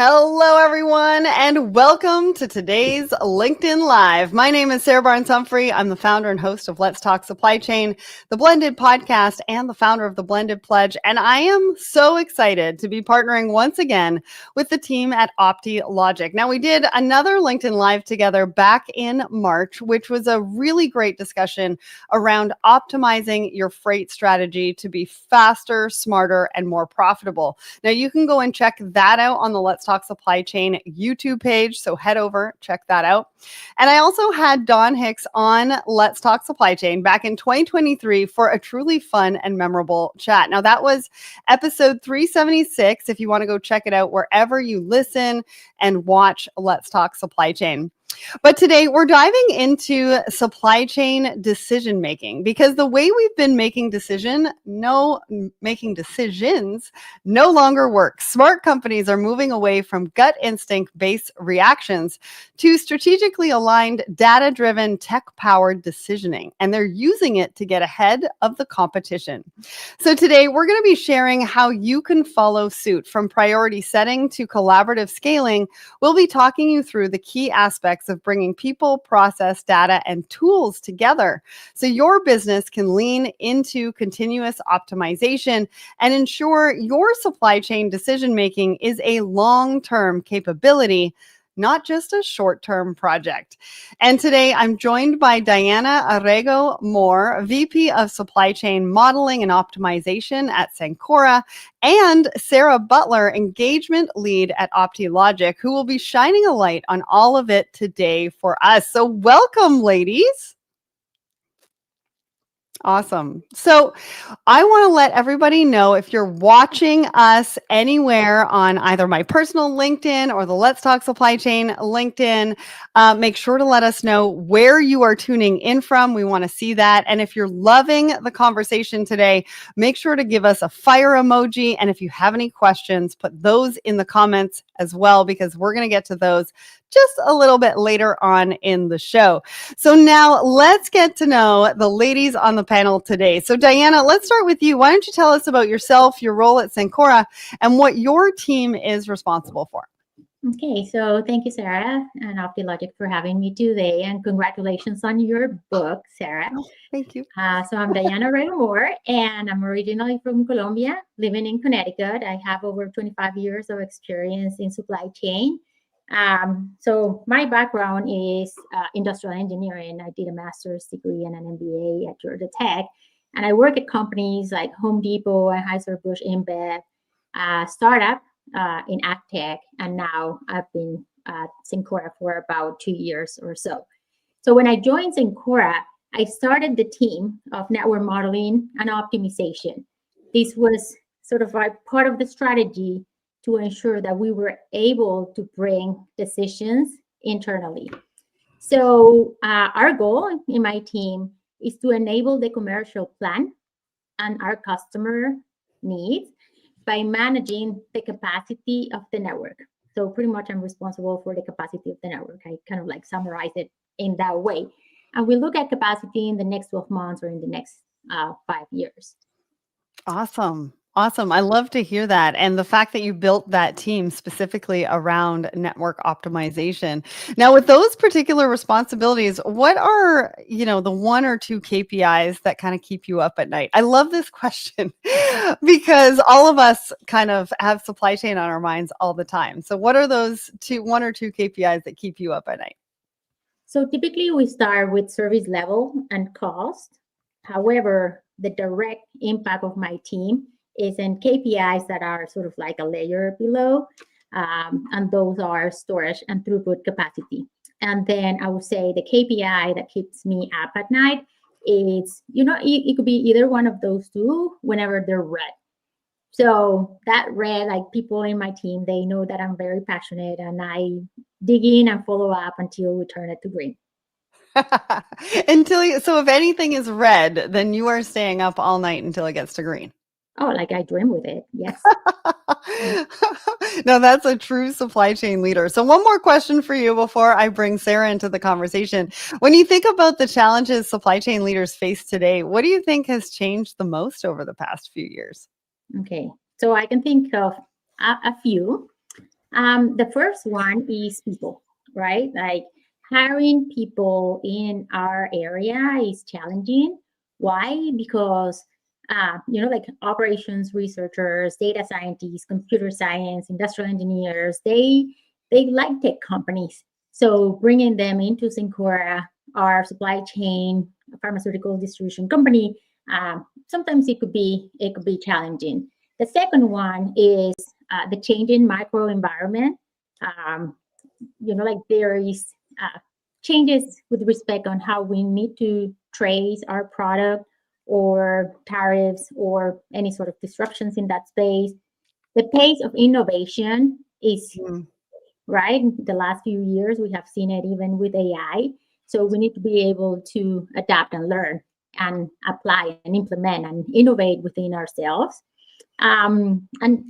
Hello, everyone, and welcome to today's LinkedIn Live. My name is Sarah Barnes-Humphrey. I'm the founder and host of Let's Talk Supply Chain, the Blended Podcast, and the founder of the Blended Pledge. And I am so excited to be partnering once again with the team at Optilogic. Now, we did another LinkedIn Live together back in March, which was a really great discussion around optimizing your freight strategy to be faster, smarter, and more profitable. Now, you can go and check that out on the Let's Talk Supply Chain YouTube page. So head over, check that out. And I also had Don Hicks on Let's Talk Supply Chain back in 2023 for a truly fun and memorable chat. Now, that was episode 376. If you want to go check it out wherever you listen and watch Let's Talk Supply Chain. But today we're diving into supply chain decision making, because the way we've been making decisions no longer works. Smart companies are moving away from gut instinct based reactions to strategically aligned, data-driven, tech-powered decisioning, and they're using it to get ahead of the competition. So today we're going to be sharing how you can follow suit. From priority setting to collaborative scaling, we'll be talking you through the key aspects of bringing people, process, data, and tools together so your business can lean into continuous optimization and ensure your supply chain decision-making is a long-term capability, not just a short-term project. And today I'm joined by Diana Orrego Moore, VP of Supply Chain Modeling and Optimization at Cencora, and Sarah Butler, Engagement Lead at Optilogic, who will be shining a light on all of it today for us. So welcome, ladies. Awesome. So I want to let everybody know, if you're watching us anywhere on either my personal LinkedIn or the Let's Talk Supply Chain LinkedIn, make sure to let us know where you are tuning in from. We want to see that. And if you're loving the conversation today, make sure to give us a fire emoji. And if you have any questions, put those in the comments as well, because we're going to get to those just a little bit later on in the show. So now let's get to know the ladies on the panel today. So Diana, let's start with you. Why don't you tell us about yourself, your role at Cencora, and what your team is responsible for? Okay, so thank you, Sarah and Optilogic, for having me today, and congratulations on your book, Sarah. Oh, thank you. So I'm Diana Orrego Moore, and I'm originally from Colombia, living in Connecticut. I have over 25 years of experience in supply chain. So my background is industrial engineering. I did a master's degree and an MBA at Georgia Tech, and I work at companies like Home Depot and Anheuser-Busch InBev, startup in ag tech, and now I've been at Cencora for about 2 years or so. So when I joined Cencora, I started the team of network modeling and optimization. This was sort of like part of the strategy to ensure that we were able to bring decisions internally. So our goal in my team is to enable the commercial plan and our customer needs by managing the capacity of the network. So pretty much I'm responsible for the capacity of the network. I kind of like summarize it in that way. And we look at capacity in the next 12 months or in the next 5 years. Awesome. Awesome. I love to hear that. And the fact that you built that team specifically around network optimization. Now, with those particular responsibilities, what are, the one or two KPIs that kind of keep you up at night? I love this question because all of us kind of have supply chain on our minds all the time. So what are those one or two KPIs that keep you up at night? So typically we start with service level and cost. However, the direct impact of my team is in KPIs that are sort of like a layer below, and those are storage and throughput capacity. And then I would say the KPI that keeps me up at night is, it could be either one of those two whenever they're red. So that red, like people in my team, they know that I'm very passionate, and I dig in and follow up until we turn it to green. So if anything is red, then you are staying up all night until it gets to green. Oh, like I dream with it. Yes. No, that's a true supply chain leader. So one more question for you before I bring Sarah into the conversation. When you think about the challenges supply chain leaders face today, what do you think has changed the most over the past few years? Okay. So I can think of a few. The first one is people, right? Like hiring people in our area is challenging. Why? Because like operations researchers, data scientists, computer science, industrial engineers, they like tech companies. So bringing them into Cencora, our supply chain pharmaceutical distribution company, sometimes it could be challenging. The second one is the changing microenvironment. Um, like there is changes with respect on how we need to trace our product or tariffs or any sort of disruptions in that space. The pace of innovation is right. The last few years, we have seen it even with AI. So we need to be able to adapt and learn and apply and implement and innovate within ourselves. And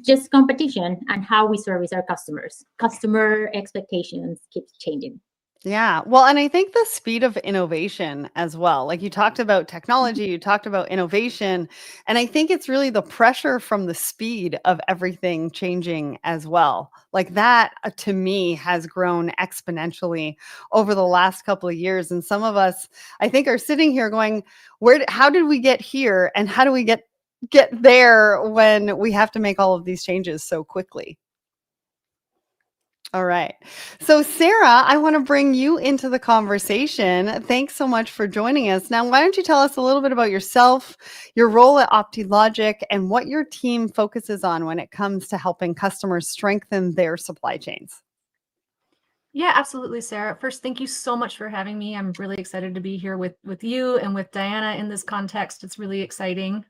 just competition and how we service our customers. Customer expectations keeps changing. Yeah. Well, and I think the speed of innovation as well. Like you talked about technology, you talked about innovation, and I think it's really the pressure from the speed of everything changing as well. Like that to me has grown exponentially over the last couple of years, and some of us I think are sitting here going, how did we get here and how do we get there when we have to make all of these changes so quickly? All right. So, Sarah, I want to bring you into the conversation. Thanks so much for joining us. Now, why don't you tell us a little bit about yourself, your role at Optilogic, and what your team focuses on when it comes to helping customers strengthen their supply chains? Yeah, absolutely, Sarah. First, thank you so much for having me. I'm really excited to be here with you and with Diana in this context. It's really exciting.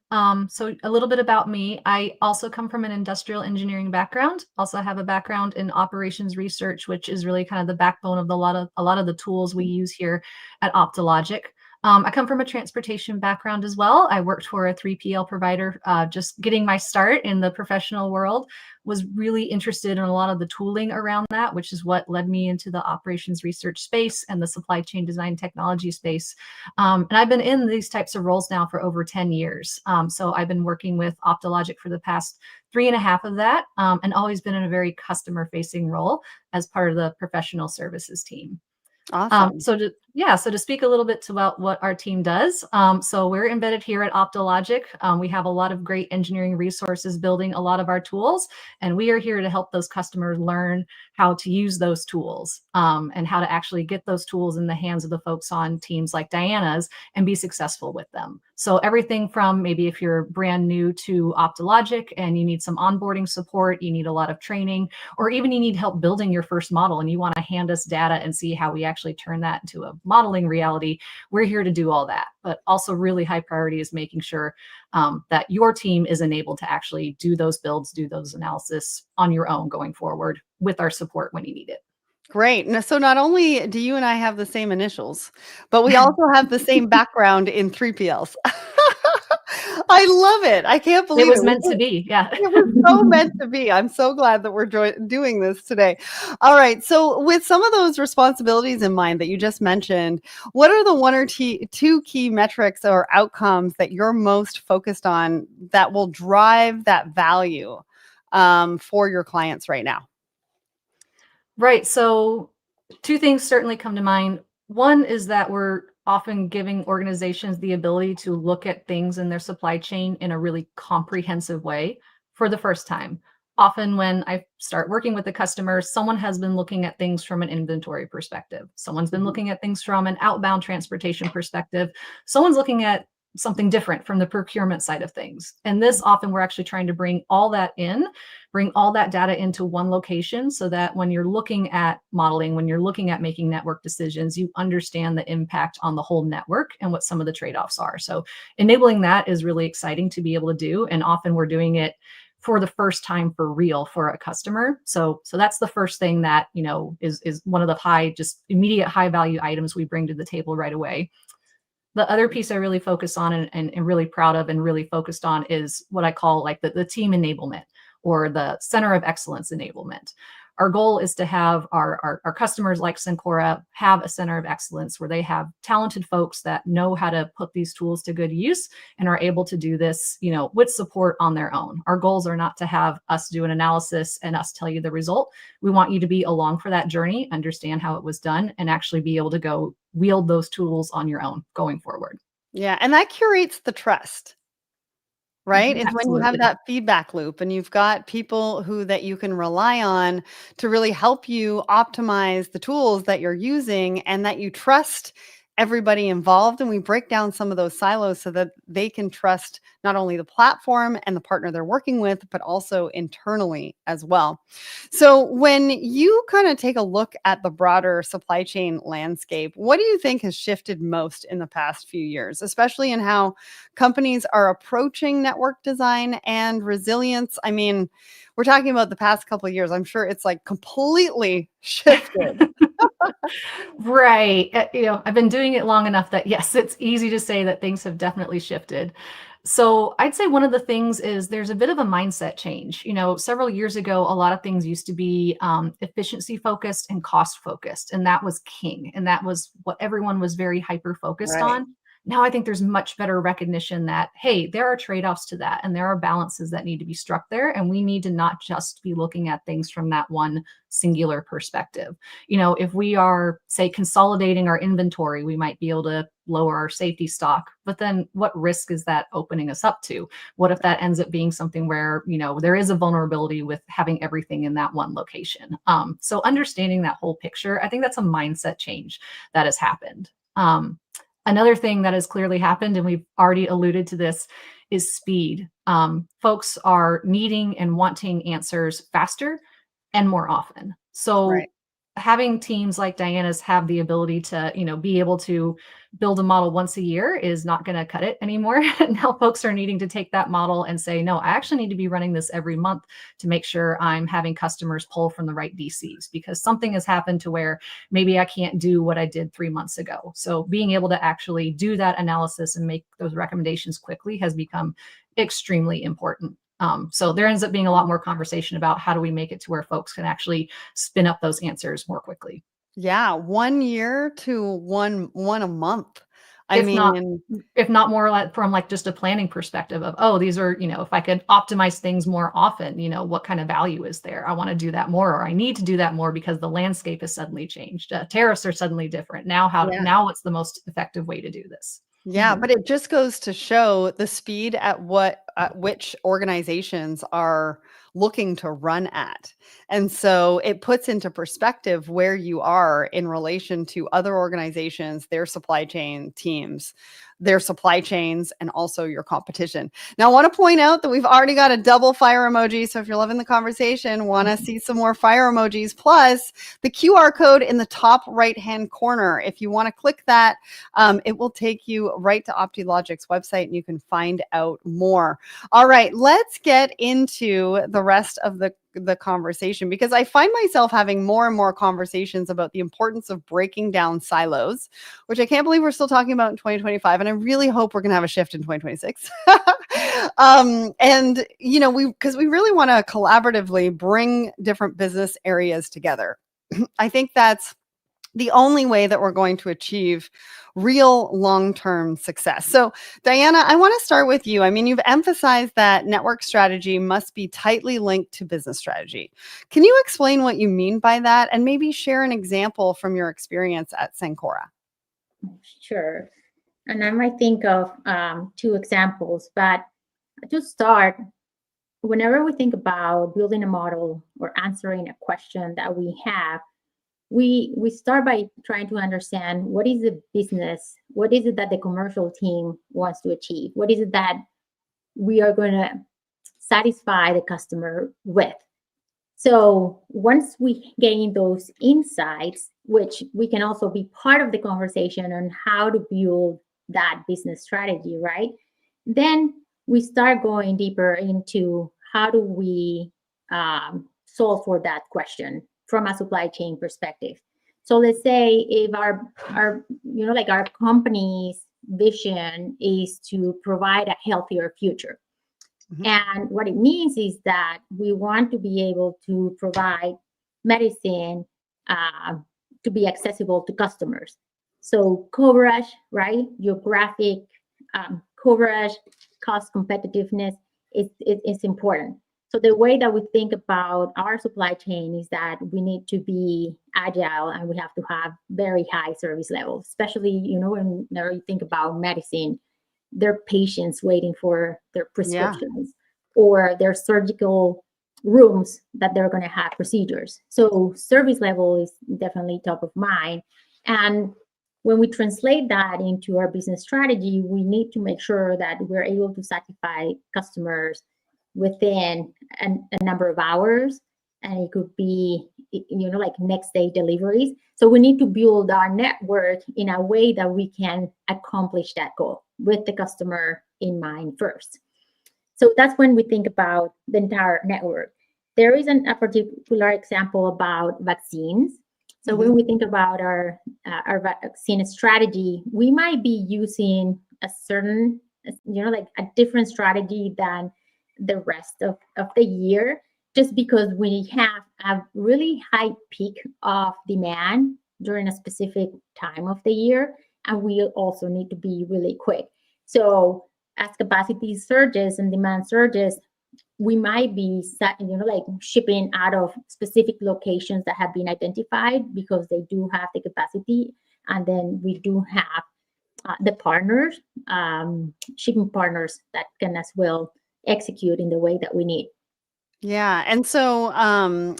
So a little bit about me. I also come from an industrial engineering background. Also have a background in operations research, which is really kind of the backbone of a lot of the tools we use here at Optilogic. I come from a transportation background as well. I worked for a 3PL provider, just getting my start in the professional world. Was really interested in a lot of the tooling around that, which is what led me into the operations research space and the supply chain design technology space. And I've been in these types of roles now for over 10 years. So I've been working with Optilogic for the past 3.5 of that, and always been in a very customer facing role as part of the professional services team. Awesome. So to speak a little bit about what our team does. So we're embedded here at Optilogic. We have a lot of great engineering resources building a lot of our tools, and we are here to help those customers learn how to use those tools, and how to actually get those tools in the hands of the folks on teams like Diana's and be successful with them. So everything from maybe if you're brand new to Optilogic and you need some onboarding support, you need a lot of training, or even you need help building your first model and you want to hand us data and see how we actually turn that into a modeling reality, we're here to do all that. But also really high priority is making sure that your team is enabled to actually do those builds, do those analysis on your own going forward with our support when you need it. Great. So not only do you and I have the same initials, but we also have the same background in 3PLs. I love it. I can't believe it was meant to be. Yeah. It was so meant to be. I'm so glad that we're doing this today. All right. So with some of those responsibilities in mind that you just mentioned, what are the one or two key metrics or outcomes that you're most focused on that will drive that value for your clients right now? Right. So two things certainly come to mind. One is that we're often giving organizations the ability to look at things in their supply chain in a really comprehensive way for the first time. Often when I start working with the customer, someone has been looking at things from an inventory perspective. Someone's been looking at things from an outbound transportation perspective. Someone's looking at something different from the procurement side of things. And this often we're actually trying to bring all that data into one location so that when you're looking at modeling, when you're looking at making network decisions, you understand the impact on the whole network and what some of the trade-offs are. So enabling that is really exciting to be able to do. And often we're doing it for the first time for real for a customer. So that's the first thing that, is one of the just immediate high value items we bring to the table right away. The other piece I really focus on and really proud of and really focused on is what I call like the team enablement or the center of excellence enablement. our goal is to have our customers like Cencora have a center of excellence where they have talented folks that know how to put these tools to good use and are able to do this, with support on their own. Our goals are not to have us do an analysis and us tell you the result. We want you to be along for that journey, understand how it was done, and actually be able to go wield those tools on your own going forward. Yeah. And that curates the trust, right? It's when you have Absolutely. that feedback loop and you've got people that you can rely on to really help you optimize the tools that you're using, and that you trust everybody involved. And we break down some of those silos so that they can trust not only the platform and the partner they're working with, but also internally as well. So when you kind of take a look at the broader supply chain landscape, what do you think has shifted most in the past few years, especially in how companies are approaching network design and resilience? I mean, we're talking about the past couple of years. I'm sure it's like completely shifted. Right. I've been doing it long enough that yes, it's easy to say that things have definitely shifted. So I'd say one of the things is there's a bit of a mindset change. Several years ago, a lot of things used to be efficiency focused and cost focused, and that was king. And that was what everyone was very hyper focused Right. on. Now I think there's much better recognition that, hey, there are trade-offs to that, and there are balances that need to be struck there. And we need to not just be looking at things from that one singular perspective. If we are, say, consolidating our inventory, we might be able to lower our safety stock. But then what risk is that opening us up to? What if that ends up being something where, there is a vulnerability with having everything in that one location? So understanding that whole picture, I think that's a mindset change that has happened. Another thing that has clearly happened, and we've already alluded to this, is speed. Folks are needing and wanting answers faster and more often. So Right. having teams like Diana's have the ability to, be able to build a model once a year is not going to cut it anymore. Now folks are needing to take that model and say, no, I actually need to be running this every month to make sure I'm having customers pull from the right DCs, because something has happened to where maybe I can't do what I did 3 months ago. So being able to actually do that analysis and make those recommendations quickly has become extremely important. So there ends up being a lot more conversation about how do we make it to where folks can actually spin up those answers more quickly. Yeah. 1 year to one a month. I If not, mean, if not more like from like just a planning perspective of, oh, these are, if I could optimize things more often, what kind of value is there? I want to do that more, or I need to do that more because the landscape has suddenly changed. Tariffs are suddenly different. yeah. Now what's the most effective way to do this? Yeah, but it just goes to show the speed at which organizations are looking to run at. And so it puts into perspective where you are in relation to other organizations, their supply chain teams, their supply chains, and also your competition. Now, I want to point out that we've already got a double fire emoji. So if you're loving the conversation, want to see some more fire emojis, plus the QR code in the top right-hand corner. If you want to click that, it will take you right to Optilogic's website and you can find out more. All right, let's get into the rest of the conversation, because I find myself having more and more conversations about the importance of breaking down silos, which I can't believe we're still talking about in 2025. And I really hope we're going to have a shift in 2026. And, because we really want to collaboratively bring different business areas together. I think that's the only way that we're going to achieve real long-term success. So, Diana, I want to start with you. I mean, you've emphasized that network strategy must be tightly linked to business strategy. Can you explain what you mean by that, and maybe share an example from your experience at Cencora? Sure. And I might think of 2 examples, but to start, whenever we think about building a model or answering a question that we have, we start by trying to understand what is the business, what is it that the commercial team wants to achieve, what is it that we are going to satisfy the customer with. So once we gain those insights, which we can also be part of the conversation on how to build that business strategy, right? Then we start going deeper into how do we solve for that question from a supply chain perspective. So let's say if our our company's vision is to provide a healthier future. Mhm. And what it means is that we want to be able to provide medicine to be accessible to customers. So coverage, right? Geographic coverage, cost competitiveness is important. So the way that we think about our supply chain is that we need to be agile and we have to have very high service levels, especially, when you think about medicine, there are patients waiting for their prescriptions or their surgical rooms that they're going to have procedures. So service level is definitely top of mind. And when we translate that into our business strategy, we need to make sure that we're able to satisfy customers within a number of hours. And it could be, like next day deliveries. So we need to build our network in a way that we can accomplish that goal with the customer in mind first. So that's when we think about the entire network. There is a particular example about vaccines. So when we think about our vaccine strategy, we might be using a certain, like a different strategy than the rest of the year, just because we have a really high peak of demand during a specific time of the year, and we also need to be really quick. So as capacity surges and demand surges, we might be, like shipping out of specific locations that have been identified because they do have the capacity, and then we do have the partners, shipping partners that can as well execute in the way that we need. Yeah. And so,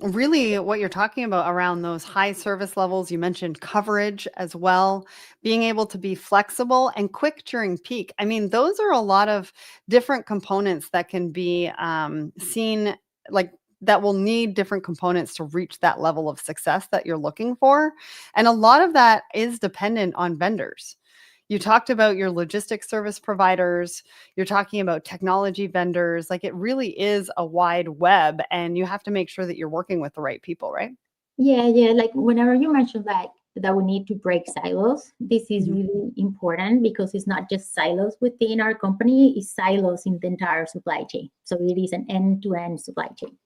really, what you're talking about around those high service levels, you mentioned coverage as well, being able to be flexible and quick during peak. I mean, those are a lot of different components that can be seen, like that will need different components to reach that level of success that you're looking for. And a lot of that is dependent on vendors. You talked about your logistics service providers. You're talking about technology vendors. Like, it really is a wide web, and you have to make sure that you're working with the right people, right? Yeah. Like whenever you mentioned that we need to break silos, this is really important because it's not just silos within our company, it's silos in the entire supply chain. So it is an end-to-end supply chain.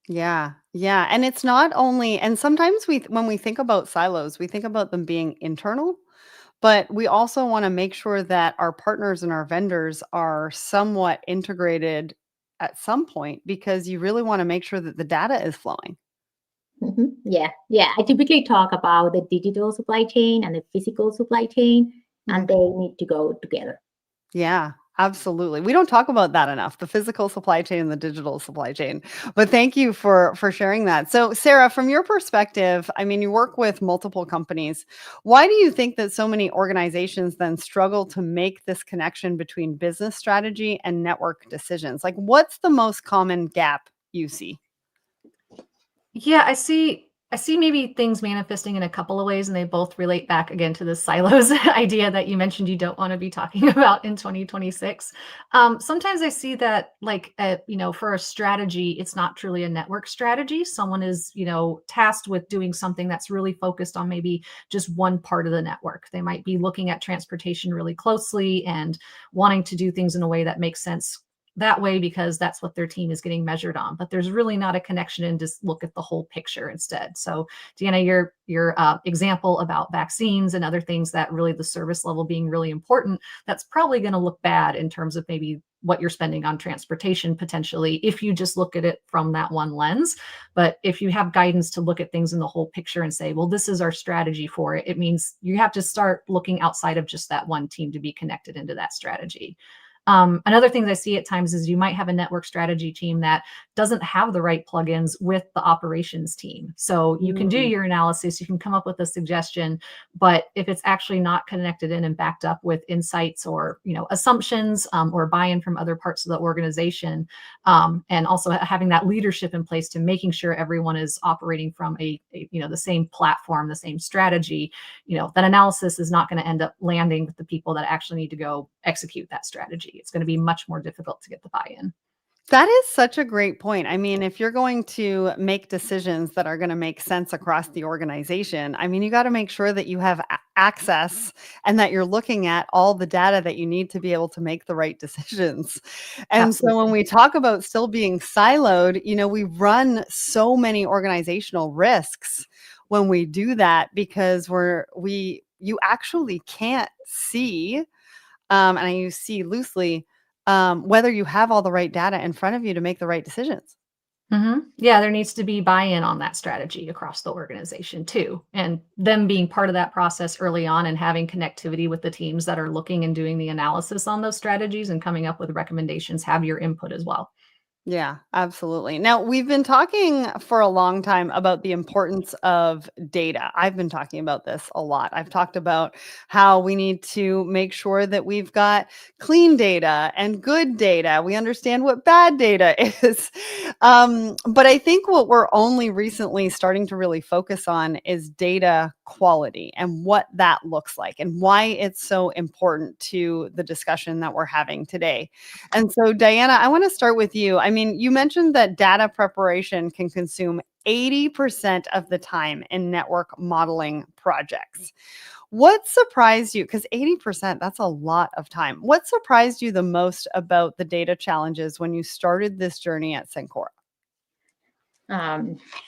Yeah. Yeah. And it's not only, and sometimes when we think about silos, we think about them being internal, but we also want to make sure that our partners and our vendors are somewhat integrated at some point, because you really want to make sure that the data is flowing. Yeah. I typically talk about the digital supply chain and the physical supply chain, and they need to go together. Yeah, absolutely. We don't talk about that enough, the physical supply chain and the digital supply chain. But thank you for sharing that. So, Sarah, from your perspective, I mean, you work with multiple companies. Why do you think that so many organizations then struggle to make this connection between business strategy and network decisions? Like, what's the most common gap you see? Yeah, I see maybe things manifesting in a couple of ways, and they both relate back again to the silos idea that you mentioned you don't want to be talking about in 2026. Sometimes I see that, like, for a strategy, it's not truly a network strategy. Someone is, tasked with doing something that's really focused on maybe just one part of the network. They might be looking at transportation really closely and wanting to do things in a way that makes sense that way because that's what their team is getting measured on. But there's really not a connection, and just look at the whole picture instead. So, Deanna, your example about vaccines and other things that really the service level being really important, that's probably going to look bad in terms of maybe what you're spending on transportation potentially if you just look at it from that one lens. But if you have guidance to look at things in the whole picture and say, well, this is our strategy for it, it means you have to start looking outside of just that one team to be connected into that strategy. Another thing that I see at times is you might have a network strategy team that doesn't have the right plugins with the operations team. So you can do your analysis, you can come up with a suggestion, but if it's actually not connected in and backed up with insights or assumptions or buy-in from other parts of the organization, and also having that leadership in place to making sure everyone is operating from the same platform, the same strategy, that analysis is not going to end up landing with the people that actually need to go execute that strategy. It's going to be much more difficult to get the buy-in. That is such a great point. I mean, if you're going to make decisions that are going to make sense across the organization, I mean, you got to make sure that you have access and that you're looking at all the data that you need to be able to make the right decisions. And so when Absolutely. we talk about still being siloed, we run so many organizational risks when we do that because you actually can't see, and I use see loosely, whether you have all the right data in front of you to make the right decisions. Yeah, there needs to be buy-in on that strategy across the organization too. And them being part of that process early on and having connectivity with the teams that are looking and doing the analysis on those strategies and coming up with recommendations, have your input as well. Yeah, absolutely. Now, we've been talking for a long time about the importance of data. I've been talking about this a lot. I've talked about how we need to make sure that we've got clean data and good data. We understand what bad data is. But I think what we're only recently starting to really focus on is data quality and what that looks like and why it's so important to the discussion that we're having today. And so, Diana, I want to start with you. I mean, you mentioned that data preparation can consume 80% of the time in network modeling projects. What surprised you? Because 80%, that's a lot of time. What surprised you the most about the data challenges when you started this journey at Cencora?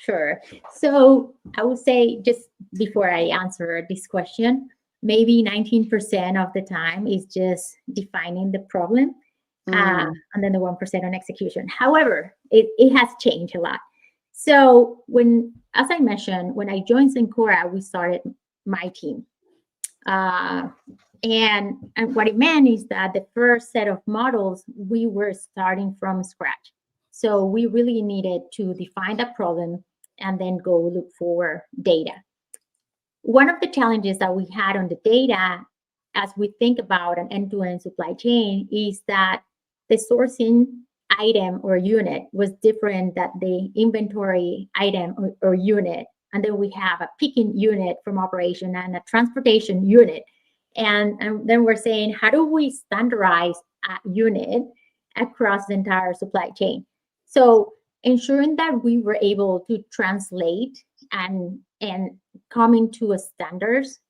Sure. So I would say, just before I answer this question, maybe 19% of the time is just defining the problem, Mm, and then the 1% on execution. However, it has changed a lot. So as I mentioned, when I joined Cencora, we started my team. Uh, and what it meant is that the first set of models, we were starting from scratch. So we really needed to define the problem and then go look for data. One of the challenges that we had on the data as we think about an end-to-end supply chain is that the sourcing item or unit was different than the inventory item or unit. And then we have a picking unit from operation and a transportation unit. And then we're saying, how do we standardize a unit across the entire supply chain? So ensuring that we were able to translate and come into a standards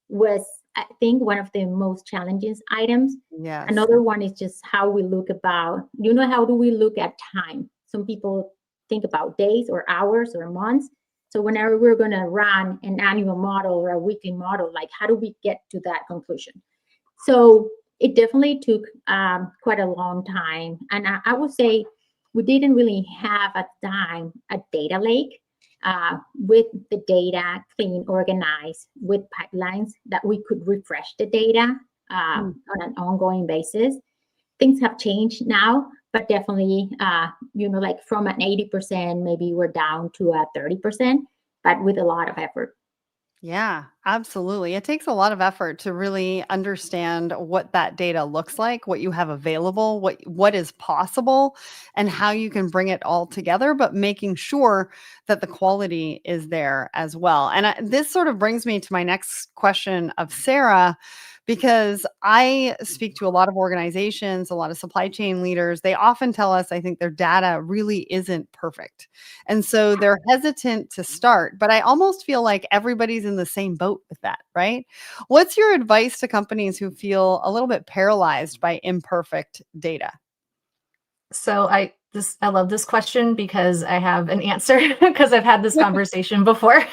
was, I think, one of the most challenging items. yes. Another one is just how we look about, how do we look at time? Some people think about days or hours or months. So whenever we're going to run an annual model or a weekly model, like how do we get to that conclusion? So it definitely took quite a long time. And I would say we didn't really have at the time a data lake with the data clean, organized, with pipelines that we could refresh the data on an ongoing basis. Things have changed now, but definitely, like from an 80%, maybe we're down to a 30%, but with a lot of effort. Yeah, absolutely. It takes a lot of effort to really understand what that data looks like, what you have available, what is possible, and how you can bring it all together, but making sure that the quality is there as well. And this sort of brings me to my next question of Sarah, because I speak to a lot of organizations, a lot of supply chain leaders. They often tell us, I think their data really isn't perfect. And so they're hesitant to start, but I almost feel like everybody's in the same boat with that, right? What's your advice to companies who feel a little bit paralyzed by imperfect data? So I love this question because I have an answer because I've had this conversation before.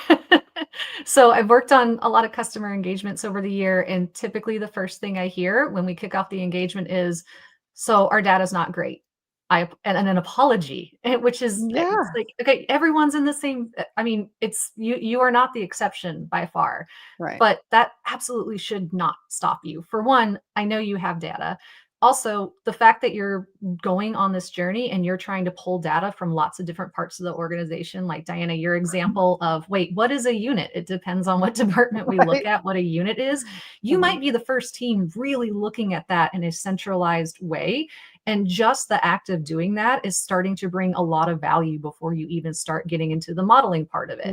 So I've worked on a lot of customer engagements over the year, and typically the first thing I hear when we kick off the engagement is, "So our data's not great." And an apology, which is it's Yeah, like, okay, everyone's in the same. I mean, it's you are not the exception by far, right. but that absolutely should not stop you. For one, I know you have data. Also, the fact that you're going on this journey and you're trying to pull data from lots of different parts of the organization, like Diana, your example of, wait, what is a unit? It depends on what department we look Right. at, what a unit is. You Mhm. might be the first team really looking at that in a centralized way. And just the act of doing that is starting to bring a lot of value before you even start getting into the modeling part of it.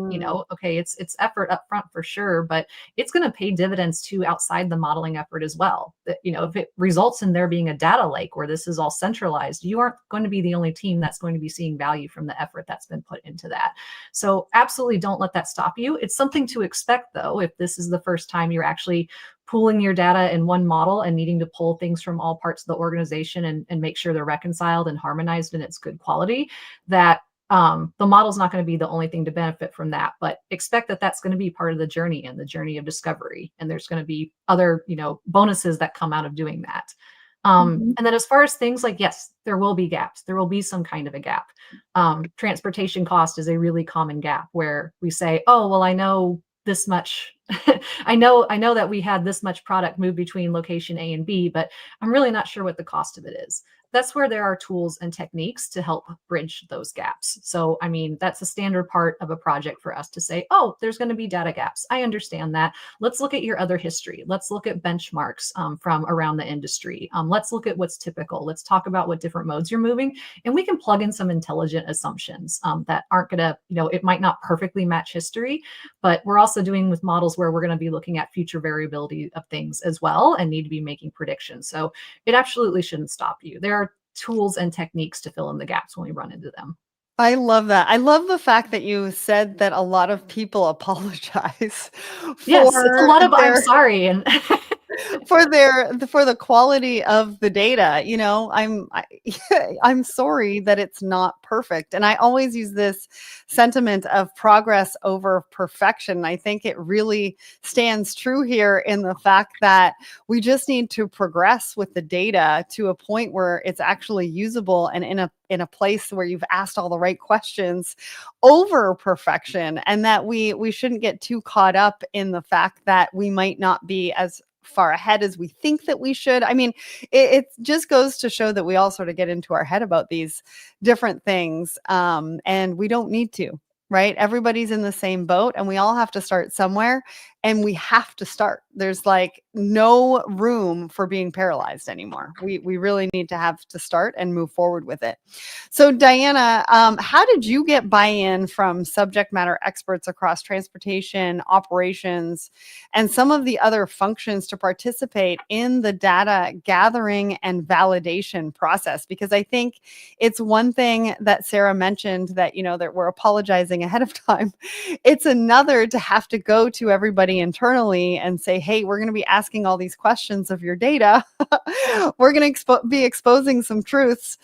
Okay, it's effort up front for sure, but it's going to pay dividends too outside the modeling effort as well. That, if it results in there being a data lake where this is all centralized, you aren't going to be the only team that's going to be seeing value from the effort that's been put into that. So absolutely don't let that stop you. It's something to expect, though, if this is the first time you're actually pooling your data in one model and needing to pull things from all parts of the organization and make sure they're reconciled and harmonized and it's good quality, that the model's not going to be the only thing to benefit from that, but expect that that's going to be part of the journey and the journey of discovery. And there's going to be other, bonuses that come out of doing that. And then as far as things like, yes, there will be gaps. There will be some kind of a gap. Transportation cost is a really common gap where we say, oh, well, I know this much. I know that we had this much product move between location A and B, but I'm really not sure what the cost of it is. That's where there are tools and techniques to help bridge those gaps. So, I mean, that's a standard part of a project for us to say, oh, there's going to be data gaps. I understand that. Let's look at your other history. Let's look at benchmarks from around the industry. Let's look at what's typical. Let's talk about what different modes you're moving. And we can plug in some intelligent assumptions that aren't going to, it might not perfectly match history, but we're also doing with models where we're going to be looking at future variability of things as well and need to be making predictions. So it absolutely shouldn't stop you. There are tools and techniques to fill in the gaps when we run into them. I love that. I love the fact that you said that a lot of people apologize Yes, it's a lot of I'm sorry and for the quality of the data. I'm sorry that it's not perfect. And I always use this sentiment of progress over perfection. I think it really stands true here in the fact that we just need to progress with the data to a point where it's actually usable and in a place where you've asked all the right questions over perfection, and that we shouldn't get too caught up in the fact that we might not be as far ahead as we think that we should. I mean, it just goes to show that we all sort of get into our head about these different things, and we don't need to, right? Everybody's in the same boat and we all have to start somewhere, and we have to start. There's like no room for being paralyzed anymore. We really need to have to start and move forward with it. So Diana, how did you get buy-in from subject matter experts across transportation, operations, and some of the other functions to participate in the data gathering and validation process? Because I think it's one thing that Sarah mentioned that, that we're apologizing ahead of time. It's another to have to go to everybody internally and say, hey, we're going to be asking all these questions of your data. We're going to be exposing some truths.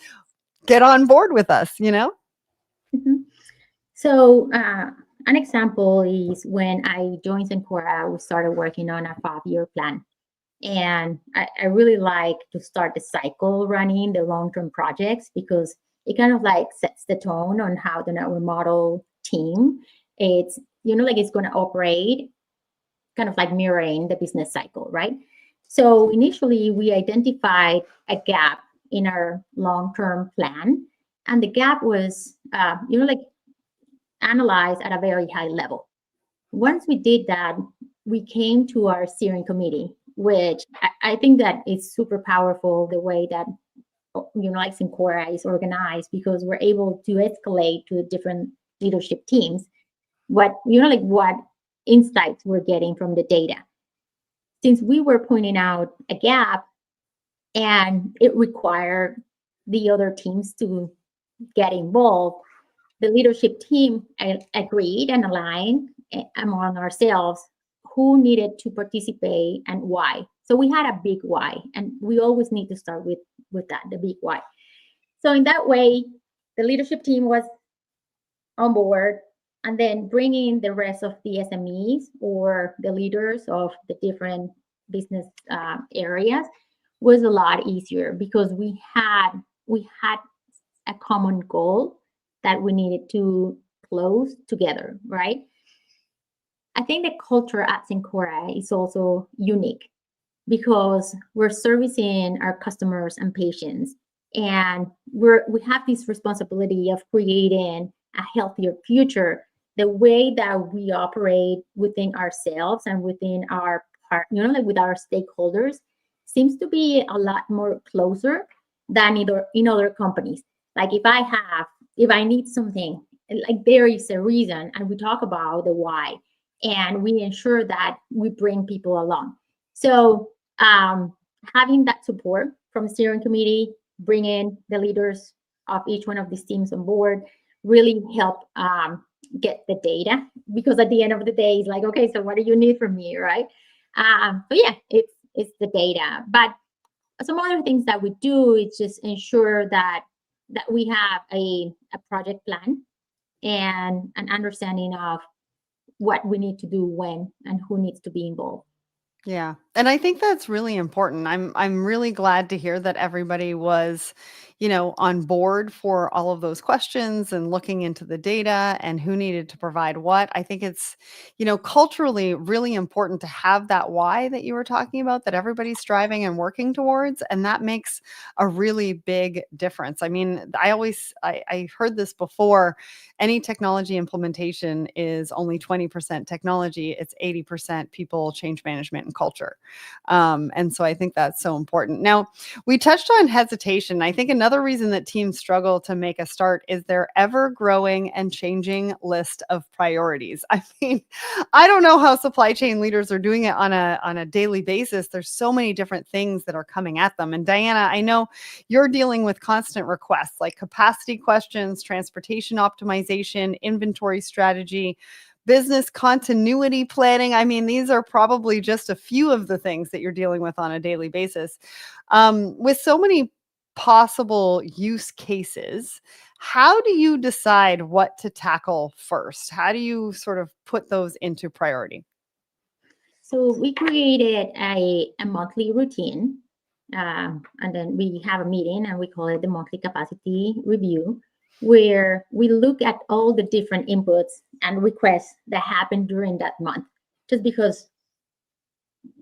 Get on board with us, Mm-hmm. So an example is when I joined Cencora, we started working on a 5-year plan. And I really like to start the cycle running the long-term projects because it kind of like sets the tone on how the network model team, it's, it's going to operate kind of like mirroring the business cycle, right? So initially we identified a gap in our long-term plan, and the gap was, analyzed at a very high level. Once we did that, we came to our steering committee, which I think that is super powerful the way that, like Cencora is organized, because we're able to escalate to different leadership teams what insights we're getting from the data. Since we were pointing out a gap and it required the other teams to get involved, the leadership team agreed and aligned among ourselves who needed to participate and why. So we had a big why, and we always need to start with that, the big why. So in that way, the leadership team was on board, and then bringing the rest of the SMEs or the leaders of the different business areas was a lot easier because we had a common goal that we needed to close together, right? I think the culture at Cencora is also unique because we're servicing our customers and patients, and we have this responsibility of creating a healthier future. The way that we operate within ourselves and within our with our stakeholders seems to be a lot more closer than either in other companies. Like if I need something, like there is a reason, and we talk about the why, and we ensure that we bring people along. So having that support from the steering committee, bringing the leaders of each one of these teams on board, really help get the data, because at the end of the day, it's like, okay, so what do you need from me, right? So yeah, it's the data. But some other things that we do is just ensure that we have a project plan and an understanding of what we need to do when and who needs to be involved. Yeah. And I think that's really important. I'm really glad to hear that everybody was, on board for all of those questions and looking into the data and who needed to provide what. I think it's, culturally really important to have that why that you were talking about, that everybody's striving and working towards, and that makes a really big difference. I mean, I heard this before, any technology implementation is only 20% technology, it's 80% people, change management, and culture. And so I think that's so important. Now, we touched on hesitation. I think another reason that teams struggle to make a start is their ever growing and changing list of priorities. I mean, I don't know how supply chain leaders are doing it on a daily basis. There's so many different things that are coming at them. And Diana, I know you're dealing with constant requests like capacity questions, transportation optimization, inventory strategy, business continuity planning. I mean, these are probably just a few of the things that you're dealing with on a daily basis. With so many possible use cases, how do you decide what to tackle first? How do you sort of put those into priority? So we created a monthly routine, and then we have a meeting, and we call it the monthly capacity review, where we look at all the different inputs and requests that happen during that month. Just because,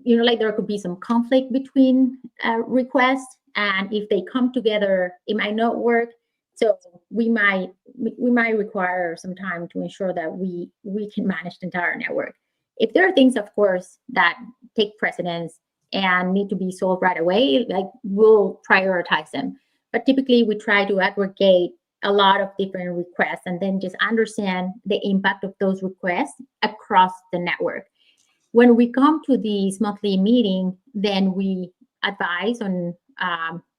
like there could be some conflict between requests, and if they come together, it might not work. So we might require some time to ensure that we can manage the entire network. If there are things, of course, that take precedence and need to be solved right away, like we'll prioritize them. But typically we try to aggregate a lot of different requests and then just understand the impact of those requests across the network. When we come to this monthly meeting, then we advise on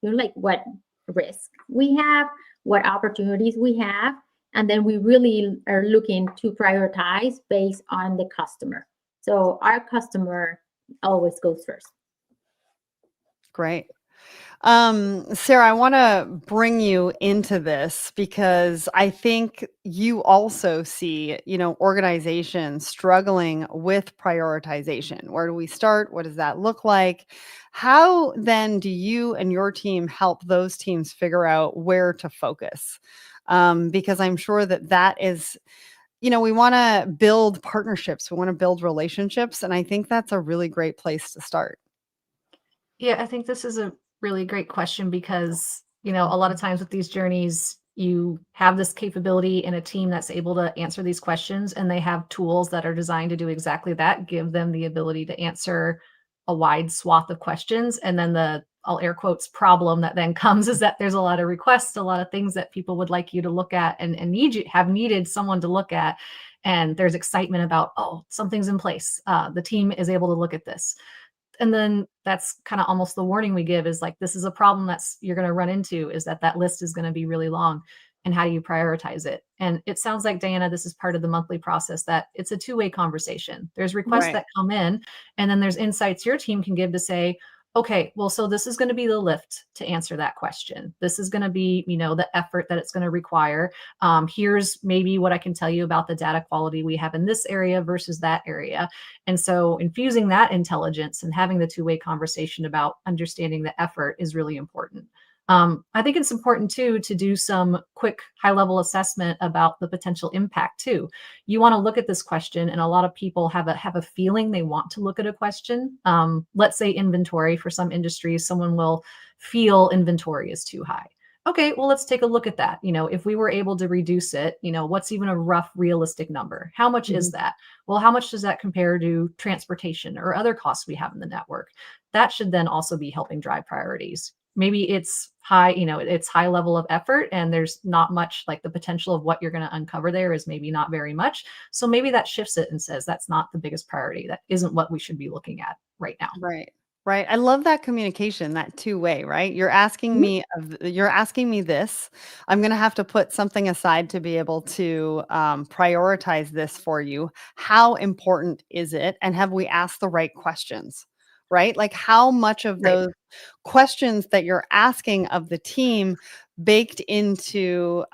like what risk we have, what opportunities we have, and then we really are looking to prioritize based on the customer. So our customer always goes first. Great. Sarah, I want to bring you into this because I think you also see, organizations struggling with prioritization. Where do we start? What does that look like? How then do you and your team help those teams figure out where to focus? Because I'm sure that is, we want to build partnerships. We want to build relationships. And I think that's a really great place to start. Yeah, I think this is a really great question because, a lot of times with these journeys, you have this capability in a team that's able to answer these questions, and they have tools that are designed to do exactly that, give them the ability to answer a wide swath of questions. And then the, I'll air quotes, problem that then comes is that there's a lot of requests, a lot of things that people would like you to look at and have needed someone to look at. And there's excitement about, oh, something's in place. The team is able to look at this. And then that's kind of almost the warning we give is like, this is a problem you're going to run into, is that list is going to be really long. And how do you prioritize it? And it sounds like, Diana, this is part of the monthly process, that it's a two-way conversation. There's requests that come in, and then there's insights your team can give to say, okay, well, so this is going to be the lift to answer that question. This is going to be, the effort that it's going to require. Here's maybe what I can tell you about the data quality we have in this area versus that area. And so infusing that intelligence and having the two-way conversation about understanding the effort is really important. I think it's important too to do some quick high-level assessment about the potential impact too. You want to look at this question, and a lot of people have a feeling they want to look at a question. Let's say inventory. For some industries, someone will feel inventory is too high. Okay, well, let's take a look at that. If we were able to reduce it, what's even a rough realistic number? How much is that? Well, how much does that compare to transportation or other costs we have in the network? That should then also be helping drive priorities. maybe it's high, it's high level of effort and there's not much, like the potential of what you're going to uncover there is maybe not very much. So maybe that shifts it and says that's not the biggest priority. That isn't what we should be looking at right now. Right. Right. I love that communication, that two-way, right? You're asking me this. I'm going to have to put something aside to be able to prioritize this for you. How important is it? And have we asked the right questions? Right? Like how much of Right. those questions that you're asking of the team baked into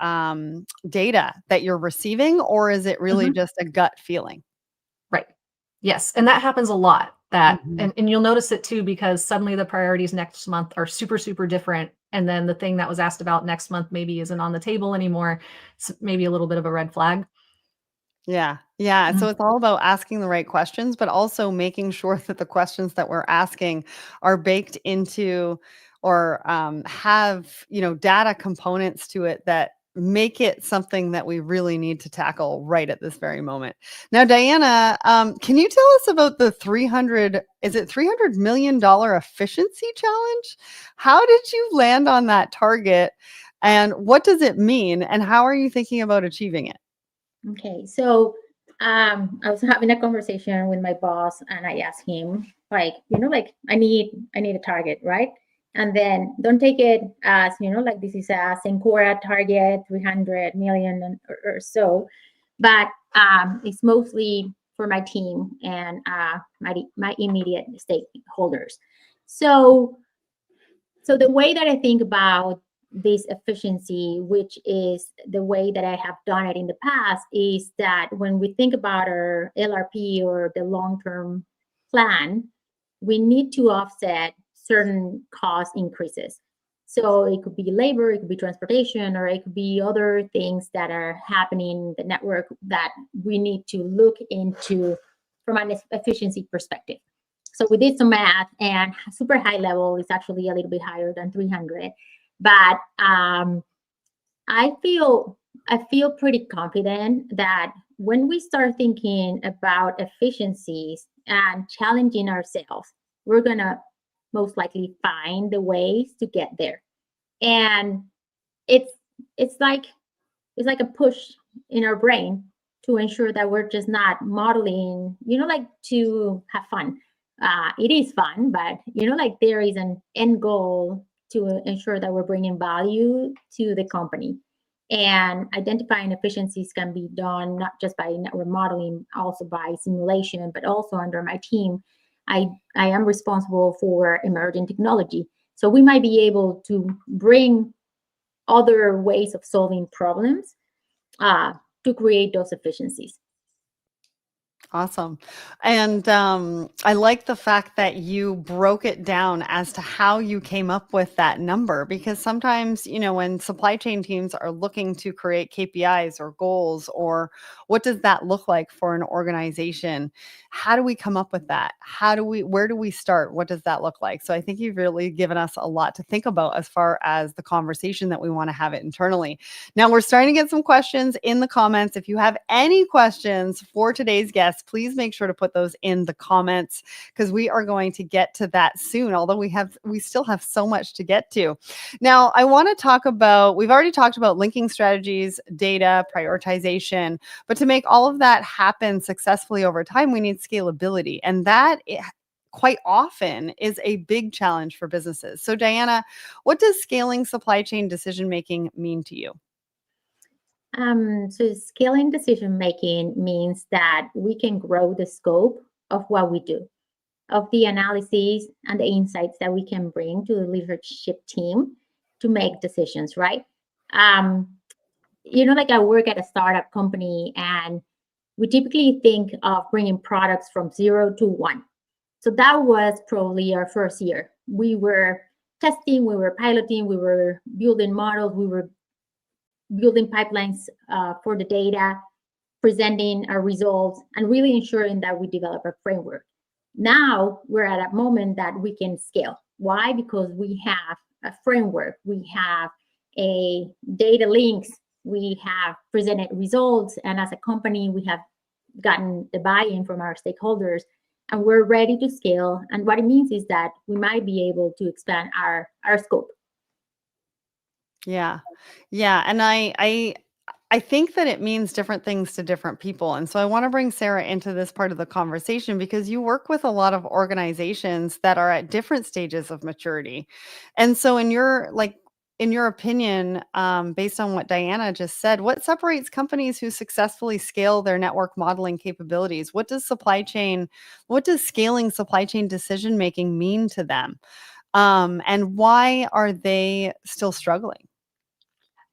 data that you're receiving, or is it really Mhm. just a gut feeling? Right. Yes. And that happens a lot. That Mhm. and you'll notice it too, because suddenly the priorities next month are super, super different. And then the thing that was asked about next month maybe isn't on the table anymore. It's maybe a little bit of a red flag. Yeah. Yeah. So Mhm. it's all about asking the right questions, but also making sure that the questions that we're asking are baked into or have, data components to it that make it something that we really need to tackle right at this very moment. Now, Diana, can you tell us about the $300 million efficiency challenge? How did you land on that target and what does it mean? And how are you thinking about achieving it? Okay, so I was having a conversation with my boss, and I asked him, like, like I need a target, right? And then don't take it as like this is a Cencora target, 300 million or so, but it's mostly for my team and my immediate stakeholders. So so the way that I think about this efficiency, which is the way that I have done it in the past, is that when we think about our LRP or the long-term plan, we need to offset certain cost increases. So it could be labor, it could be transportation, or it could be other things that are happening in the network that we need to look into from an efficiency perspective. So we did some math, and super high level is actually a little bit higher than 300. But I feel pretty confident that when we start thinking about efficiencies and challenging ourselves, we're gonna most likely find the ways to get there. And it's it's like it's like a push in our brain to ensure that we're just not modeling, like to have fun. It is fun, but like there is an end goal to ensure that we're bringing value to the company. And identifying efficiencies can be done not just by network modeling, also by simulation, but also under my team. I am responsible for emerging technology. So we might be able to bring other ways of solving problems uh, to create those efficiencies. Awesome. And I like the fact that you broke it down as to how you came up with that number, because sometimes, when supply chain teams are looking to create KPIs or goals, or what does that look like for an organization? How do we come up with that? Where do we start? What does that look like? So I think you've really given us a lot to think about as far as the conversation that we want to have it internally. Now we're starting to get some questions in the comments. If you have any questions for today's guest, please make sure to put those in the comments because we are going to get to that soon. Although we still have so much to get to. Now, I want to talk about, we've already talked about linking strategies, data, prioritization, but to make all of that happen successfully over time, we need scalability. And that quite often is a big challenge for businesses. So Diana, what does scaling supply chain decision making mean to you? So scaling decision making means that we can grow the scope of what we do, of the analyses and the insights that we can bring to the leadership team to make decisions, right? Um, like I work at a startup company, and we typically think of bringing products from 0 to 1. So that was probably our first year. We were testing, we were piloting, we were building models, we were building pipelines for the data, presenting our results, and really ensuring that we develop a framework. Now we're at a moment that we can scale. Why? Because we have a framework, we have a data links, we have presented results, and as a company, we have gotten the buy-in from our stakeholders and we're ready to scale. And what it means is that we might be able to expand our scope. Yeah. Yeah. And I think that it means different things to different people. And so I want to bring Sarah into this part of the conversation because you work with a lot of organizations that are at different stages of maturity. And so in your opinion, based on what Diana just said, what separates companies who successfully scale their network modeling capabilities? What does scaling supply chain decision making mean to them? And why are they still struggling?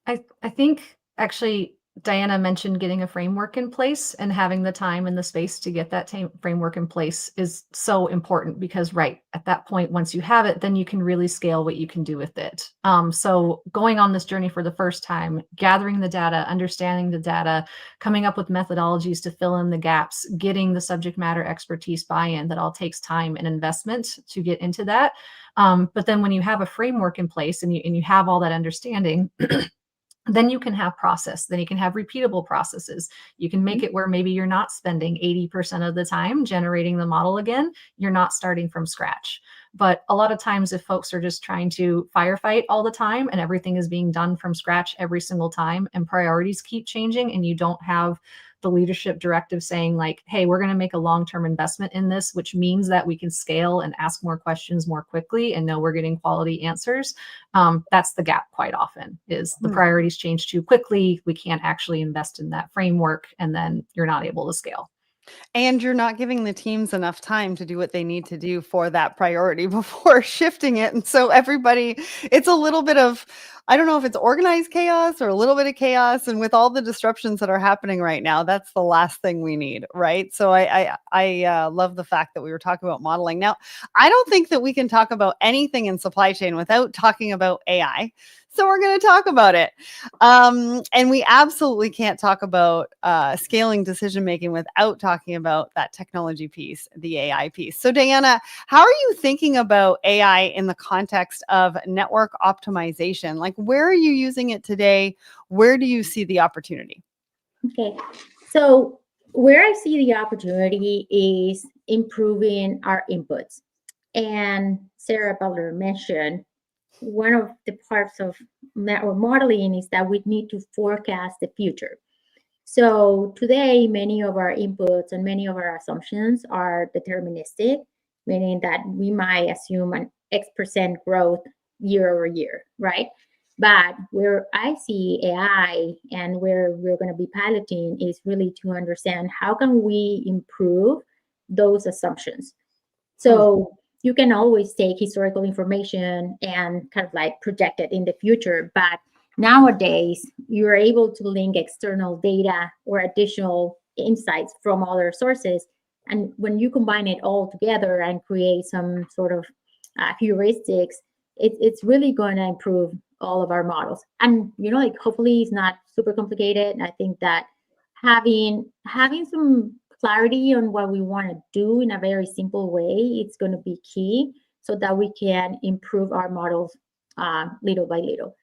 I think actually Diana mentioned getting a framework in place, and having the time and the space to get that framework in place is so important, because right at that point, once you have it, then you can really scale what you can do with it. So going on this journey for the first time, gathering the data, understanding the data, coming up with methodologies to fill in the gaps, getting the subject matter expertise buy-in, that all takes time and investment to get into that. But then when you have a framework in place and you have all that understanding, then you can have process, then you can have repeatable processes. You can make it where maybe you're not spending 80% of the time generating the model again. You're not starting from scratch. But a lot of times, if folks are just trying to firefight all the time and everything is being done from scratch every single time, and priorities keep changing, and you don't have the leadership directive saying like, hey, we're going to make a long-term investment in this, which means that we can scale and ask more questions more quickly and know we're getting quality answers. That's the gap quite often, is the priorities change too quickly. We can't actually invest in that framework, and then you're not able to scale. And you're not giving the teams enough time to do what they need to do for that priority before shifting it. And so it's a little bit of, I don't know if it's organized chaos or a little bit of chaos. And with all the disruptions that are happening right now, that's the last thing we need, right? So I love the fact that we were talking about modeling. Now, I don't think that we can talk about anything in supply chain without talking about AI. So we're going to talk about it. And we absolutely can't talk about scaling decision-making without talking about that technology piece, the AI piece. So Diana, how are you thinking about AI in the context of network optimization? Like, where are you using it today? Where do you see the opportunity? Okay. So where I see the opportunity is improving our inputs. And Sarah Butler mentioned one of the parts of network modeling is that we need to forecast the future. So today, many of our inputs and many of our assumptions are deterministic, meaning that we might assume an X% growth year over year, right? But where I see AI and where we're going to be piloting is really to understand how can we improve those assumptions. So you can always take historical information and kind of like project it in the future. But nowadays, you're able to link external data or additional insights from other sources. And when you combine it all together and create some sort of heuristics, it's really going to improve all of our models. And, like hopefully it's not super complicated. And I think that having some clarity on what we want to do in a very simple way, it's going to be key so that we can improve our models little by little.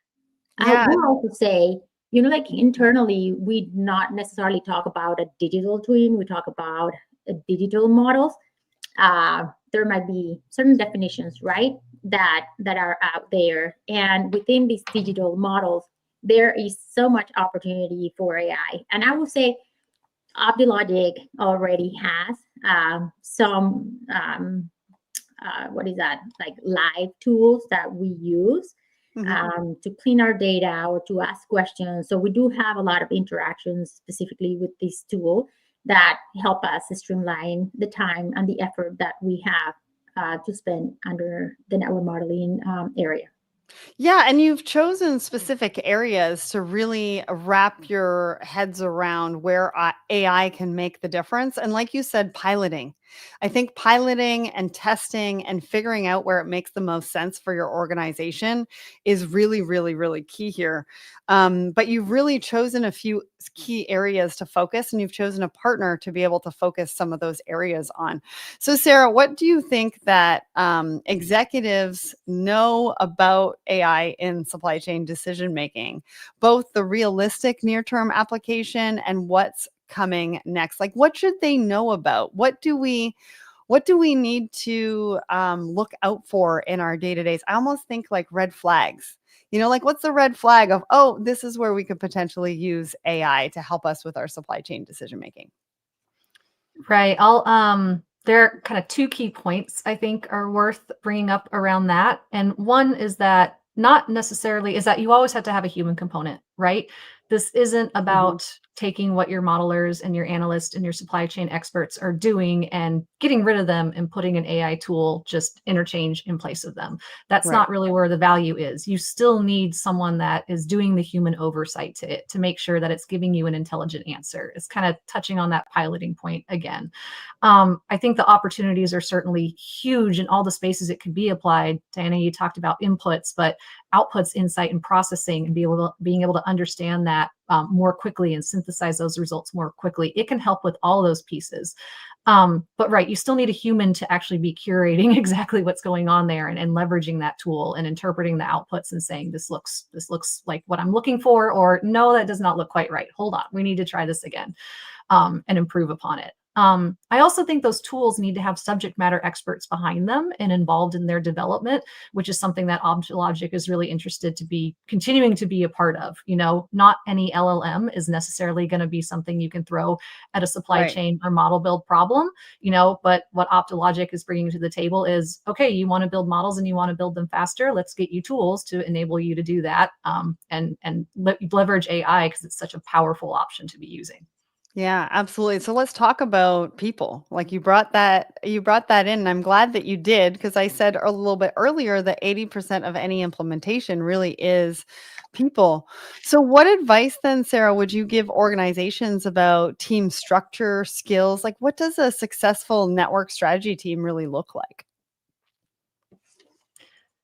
Yeah. I will also say, like internally, we not necessarily talk about a digital twin. We talk about digital models. There might be certain definitions, right, that are out there. And within these digital models, there is so much opportunity for AI. And I would say Optilogic already has some what is that, like live tools that we use to clean our data or to ask questions. So we do have a lot of interactions specifically with this tool that help us streamline the time and the effort that we have to spend under the network modeling area. Yeah, and you've chosen specific areas to really wrap your heads around where AI can make the difference. And like you said, piloting. I think piloting and testing and figuring out where it makes the most sense for your organization is really, really, really key here. But you've really chosen a few key areas to focus, and you've chosen a partner to be able to focus some of those areas on. So, Sarah, what do you think that executives know about AI in supply chain decision making, both the realistic near-term application and what's coming next? Like, what should they know about? What do we what do we need to look out for in our day-to-days? I almost think like red flags. Like what's the red flag of, oh, this is where we could potentially use AI to help us with our supply chain decision making? Right. There are kind of two key points I think are worth bringing up around that. And one is that not necessarily is that you always have to have a human component, right? This isn't about taking what your modelers and your analysts and your supply chain experts are doing and getting rid of them and putting an AI tool just interchange in place of them. That's Right. not really where the value is. You still need someone that is doing the human oversight to it to make sure that it's giving you an intelligent answer. It's kind of touching on that piloting point again. I think the opportunities are certainly huge in all the spaces it could be applied. Diana, you talked about inputs, but outputs, insight, and processing, and being able to understand that more quickly and synthesize those results more quickly. It can help with all those pieces. But right, you still need a human to actually be curating exactly what's going on there and leveraging that tool and interpreting the outputs and saying, this looks like what I'm looking for, or no, that does not look quite right. Hold on, we need to try this again and improve upon it. I also think those tools need to have subject matter experts behind them and involved in their development, which is something that Optilogic is really interested to be continuing to be a part of. Not any LLM is necessarily going to be something you can throw at a supply Right. chain or model build problem, but what Optilogic is bringing to the table is, okay, you want to build models and you want to build them faster. Let's get you tools to enable you to do that and leverage AI because it's such a powerful option to be using. Yeah, absolutely. So let's talk about people. Like you brought that in, and I'm glad that you did, because I said a little bit earlier that 80% of any implementation really is people. So what advice then, Sarah, would you give organizations about team structure, skills? Like what does a successful network strategy team really look like?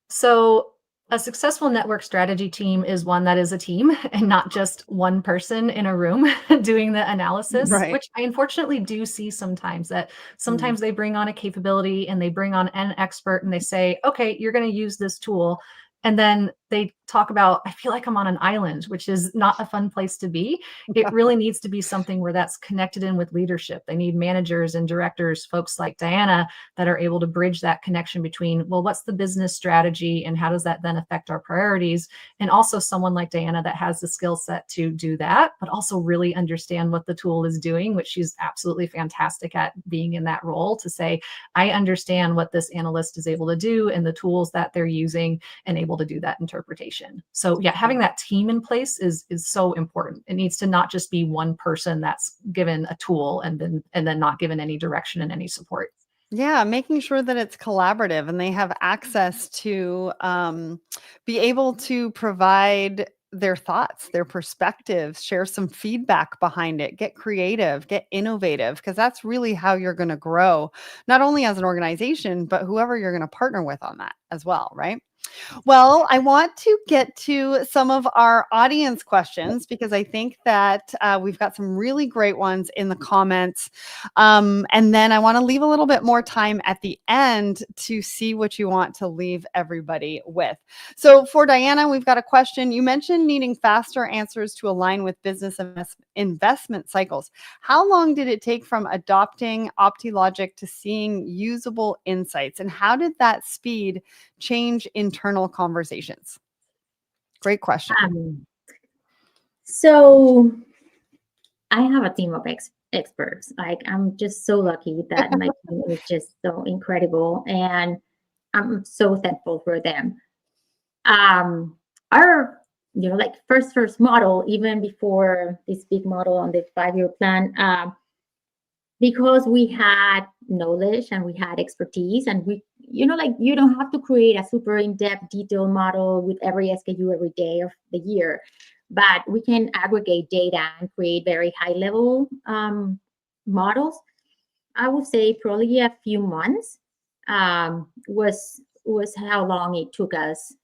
So a successful network strategy team is one that is a team and not just one person in a room doing the analysis, Right. which I unfortunately do see sometimes that Mm. sometimes they bring on a capability and they bring on an expert and they say, okay, you're going to use this tool. And then they talk about, I feel like I'm on an island, which is not a fun place to be. It really needs to be something where that's connected in with leadership. They need managers and directors, folks like Diana, that are able to bridge that connection between, well, what's the business strategy and how does that then affect our priorities? And also someone like Diana that has the skill set to do that, but also really understand what the tool is doing, which she's absolutely fantastic at being in that role to say, I understand what this analyst is able to do and the tools that they're using and able to do that interpretation. So yeah, having that team in place is so important. It needs to not just be one person that's given a tool and then not given any direction and any support. Yeah, making sure that it's collaborative and they have access to be able to provide their thoughts, their perspectives, share some feedback behind it, get creative, get innovative, because that's really how you're going to grow, not only as an organization, but whoever you're going to partner with on that as well, right? Well, I want to get to some of our audience questions because I think that we've got some really great ones in the comments. And then I want to leave a little bit more time at the end to see what you want to leave everybody with. So for Diana, we've got a question. You mentioned needing faster answers to align with business investment cycles. How long did it take from adopting Optilogic to seeing usable insights? And how did that speed change internal conversations? Great question. So I have a team of experts. Like I'm just so lucky that my team is just so incredible, and I'm so thankful for them. Our like first model, even before this big model on the 5-year plan, because we had knowledge and we had expertise, and we like you don't have to create a super in-depth detailed model with every SKU every day of the year, but we can aggregate data and create very high level models. I would say probably a few months was how long it took us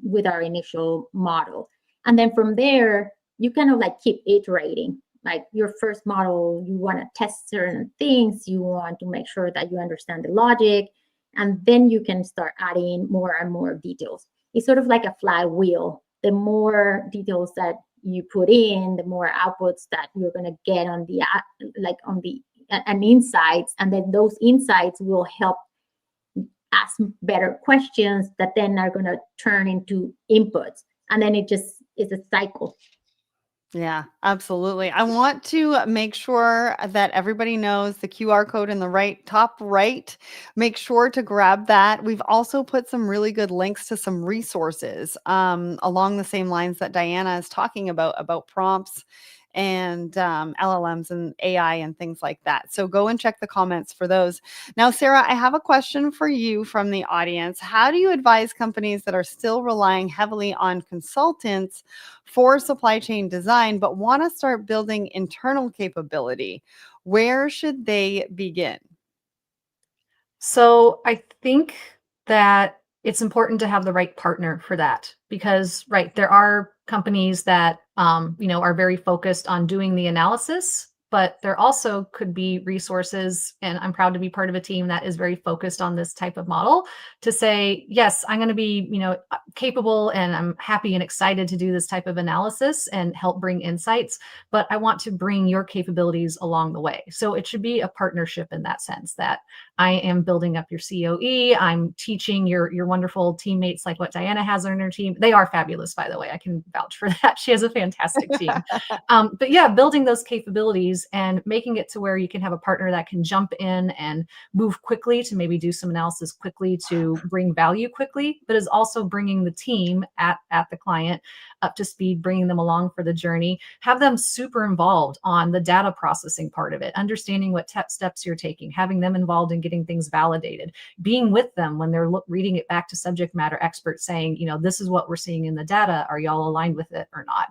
with our initial model. And then from there, you kind of like keep iterating. Like your first model, you want to test certain things, you want to make sure that you understand the logic, and then you can start adding more and more details. It's sort of like a flywheel. The more details that you put in, the more outputs that you're going to get on the and insights, and then those insights will help ask better questions that then are going to turn into inputs, and then it just is a cycle. Yeah, absolutely. I want to make sure that everybody knows the QR code in the top right. Make sure to grab that. We've also put some really good links to some resources along the same lines that Diana is talking about prompts and LLMs and AI and things like that. So go and check the comments for those. Now, Sarah, I have a question for you from the audience. How do you advise companies that are still relying heavily on consultants for supply chain design, but want to start building internal capability? Where should they begin? So I think that it's important to have the right partner for that because, right, there are companies that, are very focused on doing the analysis, but there also could be resources, and I'm proud to be part of a team that is very focused on this type of model to say, yes, I'm going to be, capable and I'm happy and excited to do this type of analysis and help bring insights, but I want to bring your capabilities along the way. So it should be a partnership in that sense that I am building up your COE. I'm teaching your wonderful teammates like what Diana has on her team. They are fabulous, by the way. I can vouch for that. She has a fantastic team. But yeah, building those capabilities and making it to where you can have a partner that can jump in and move quickly to maybe do some analysis quickly to bring value quickly, but is also bringing the team at the client up to speed, bringing them along for the journey, have them super involved on the data processing part of it, understanding what steps you're taking, having them involved in getting things validated, being with them when they're reading it back to subject matter experts saying, this is what we're seeing in the data. Are y'all aligned with it or not?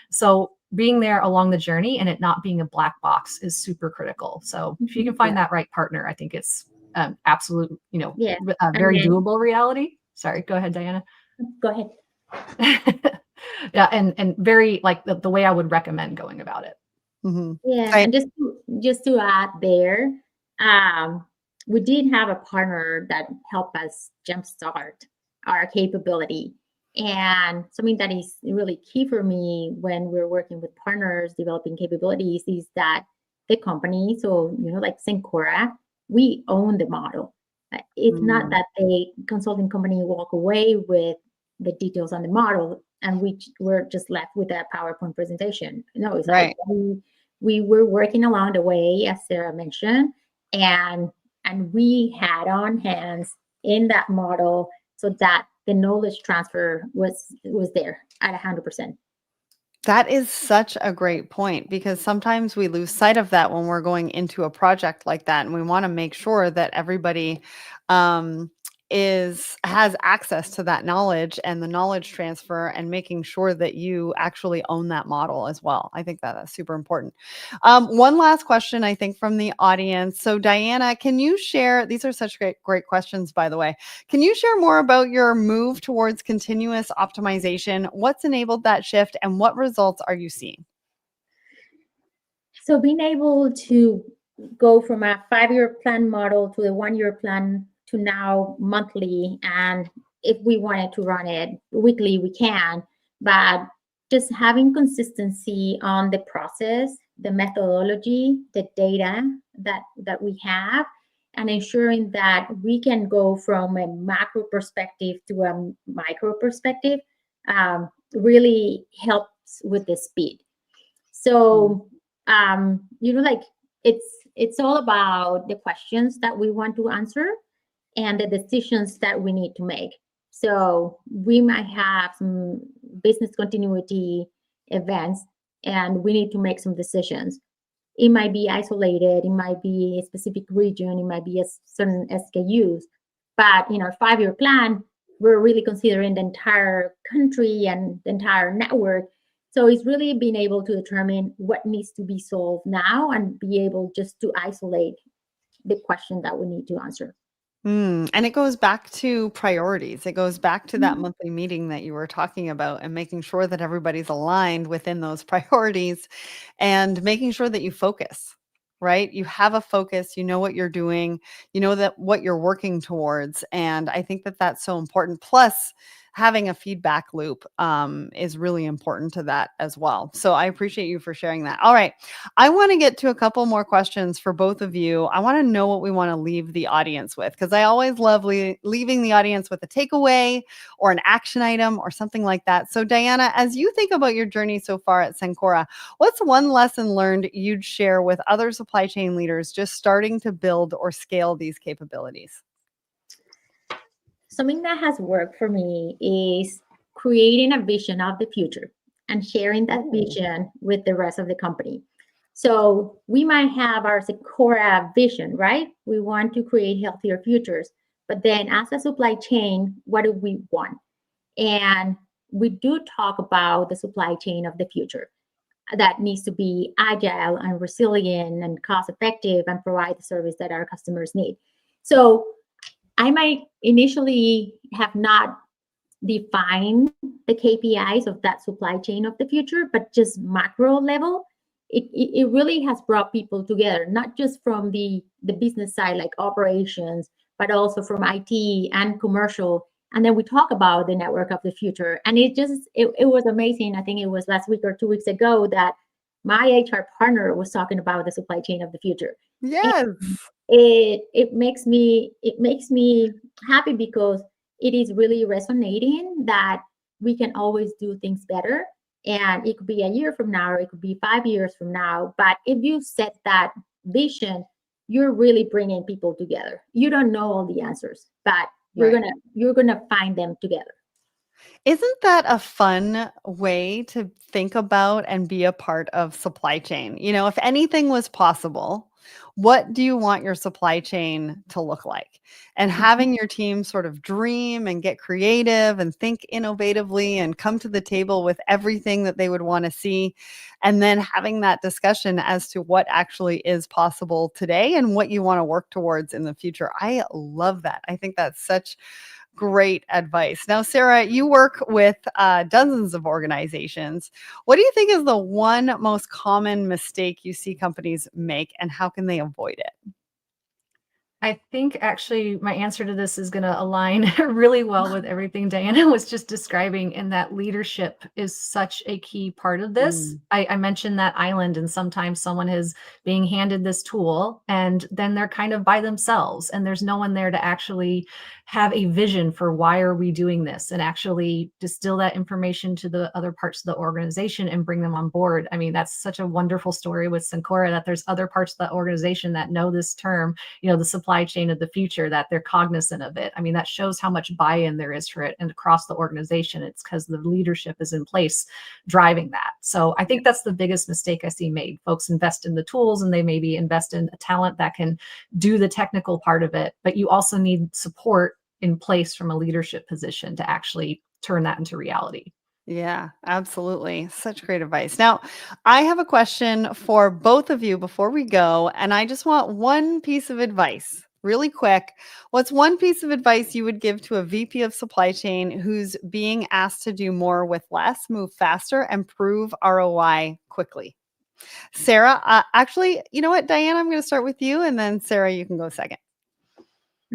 So being there along the journey and it not being a black box is super critical. So if you can find that right partner, I think it's absolute, very doable reality. Sorry, go ahead, Diana. Go ahead. Yeah, and very like the way I would recommend going about it. Mm-hmm. Yeah, and just to add there, we did have a partner that helped us jumpstart our capability. And something that is really key for me when we're working with partners developing capabilities is that the company, so like Cencora, we own the model. It's not that the consulting company walk away with the details on the model and we're just left with a PowerPoint presentation. No, it's right. Like we were working along the way, as Sarah mentioned, and we had on hands in that model so that the knowledge transfer was there at 100%. That is such a great point because sometimes we lose sight of that when we're going into a project like that, and we want to make sure that everybody has access to that knowledge and the knowledge transfer and making sure that you actually own that model as well. I think that's super important. One last question, I think, from the audience. So Diana, can you share, these are such great questions, by the way. Can you share more about your move towards continuous optimization? What's enabled that shift and what results are you seeing? So being able to go from a 5-year plan model to the 1-year plan to now monthly, and if we wanted to run it weekly, we can, but just having consistency on the process, the methodology, the data that we have, and ensuring that we can go from a macro perspective to a micro perspective really helps with the speed. So like it's all about the questions that we want to answer and the decisions that we need to make. So we might have some business continuity events and we need to make some decisions. It might be isolated, it might be a specific region, it might be a certain SKUs. But in our 5-year plan, we're really considering the entire country and the entire network. So it's really being able to determine what needs to be solved now and be able just to isolate the question that we need to answer. And it goes back to priorities. It goes back to that monthly meeting that you were talking about and making sure that everybody's aligned within those priorities and making sure that you focus, right? You have a focus, you know what you're doing, you know that what you're working towards. And I think that that's so important. Plus, having a feedback loop is really important to that as well. So I appreciate you for sharing that. All right. I want to get to a couple more questions for both of you. I want to know what we want to leave the audience with, because I always love leaving the audience with a takeaway or an action item or something like that. So Diana, as you think about your journey so far at Cencora, what's one lesson learned you'd share with other supply chain leaders just starting to build or scale these capabilities? Something that has worked for me is creating a vision of the future and sharing that vision with the rest of the company. So we might have our Cencora vision, right? We want to create healthier futures. But then as a supply chain, what do we want? And we do talk about the supply chain of the future that needs to be agile and resilient and cost effective and provide the service that our customers need. So I might initially have not defined the KPIs of that supply chain of the future, but just macro level, it really has brought people together, not just from the business side, like operations, but also from IT and commercial. And then we talk about the network of the future. And it was amazing. I think it was last week or 2 weeks ago that my HR partner was talking about the supply chain of the future. Yes. And it makes me happy because it is really resonating that we can always do things better. And it could be a year from now, or it could be 5 years from now. But if you set that vision, you're really bringing people together. You don't know all the answers, but you're gonna find them together. Isn't that a fun way to think about and be a part of supply chain? You know, if anything was possible, what do you want your supply chain to look like? And having your team sort of dream and get creative and think innovatively and come to the table with everything that they would want to see, and then having that discussion as to what actually is possible today and what you want to work towards in the future. I love that. I think that's such great advice. Now, Sarah, you work with dozens of organizations. What do you think is the one most common mistake you see companies make, and how can they avoid it? I think actually my answer to this is going to align really well with everything Diana was just describing, in that leadership is such a key part of this. I mentioned that island, and sometimes someone is being handed this tool and then they're kind of by themselves and there's no one there to actually have a vision for why are we doing this, and actually distill that information to the other parts of the organization and bring them on board. I mean, that's such a wonderful story with Cencora, that there's other parts of the organization that know this term, the supply chain of the future, that they're cognizant of it. I mean, that shows how much buy-in there is for it, and across the organization. It's because the leadership is in place driving that. So I think that's the biggest mistake I see made. Folks invest in the tools and they maybe invest in a talent that can do the technical part of it, but you also need support in place from a leadership position to actually turn that into reality. Yeah, absolutely. Such great advice. Now, I have a question for both of you before we go, and I just want one piece of advice really quick. What's one piece of advice you would give to a VP of supply chain who's being asked to do more with less, move faster, and prove ROI quickly? Sarah, actually, you know what, Diana, I'm going to start with you, and then Sarah, you can go second.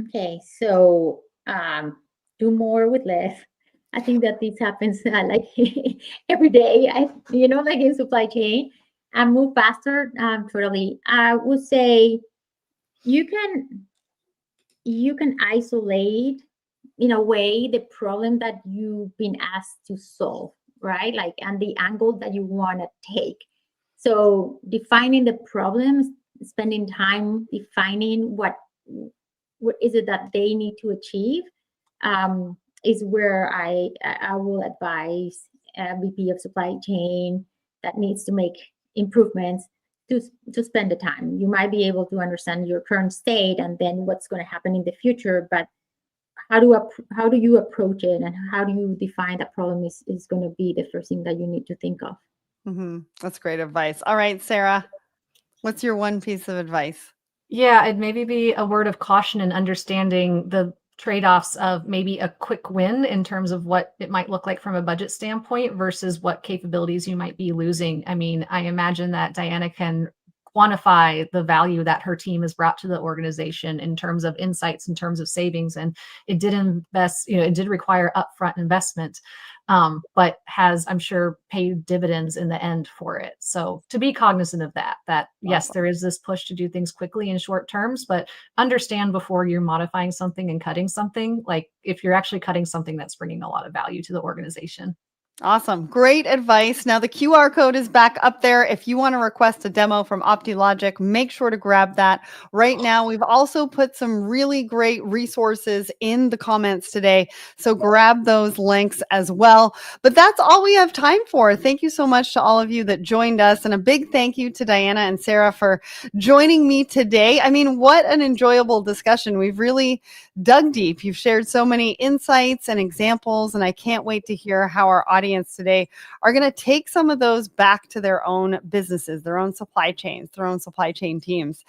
Okay, so do more with less. I think that this happens like every day. Like in supply chain, and move faster. Totally. I would say you can isolate in a way the problem that you've been asked to solve, right? Like, and the angle that you want to take. So defining the problems, spending time defining what is it that they need to achieve, is where I will advise a VP of supply chain that needs to make improvements to spend the time. You might be able to understand your current state and then what's going to happen in the future, but how do you approach it, and how do you define that problem is going to be the first thing that you need to think of. That's great advice. All right, Sarah, what's your one piece of advice? Yeah, it'd maybe be a word of caution in understanding the trade-offs of maybe a quick win in terms of what it might look like from a budget standpoint versus what capabilities you might be losing. I mean, I imagine that Diana can quantify the value that her team has brought to the organization in terms of insights, in terms of savings. And it did invest, it did require upfront investment, but has, I'm sure, paid dividends in the end for it. So to be cognizant of that yes, there is this push to do things quickly in short terms, but understand before you're modifying something and cutting something, like if you're actually cutting something that's bringing a lot of value to the organization. Awesome. Great advice. Now the QR code is back up there. If you want to request a demo from Optilogic, make sure to grab that right now. We've also put some really great resources in the comments today, so grab those links as well. But that's all we have time for. Thank you so much to all of you that joined us, and a big thank you to Diana and Sarah for joining me today. I mean, what an enjoyable discussion. We've really dug deep. You've shared so many insights and examples, and I can't wait to hear how our audience today are going to take some of those back to their own businesses, their own supply chains, their own supply chain teams.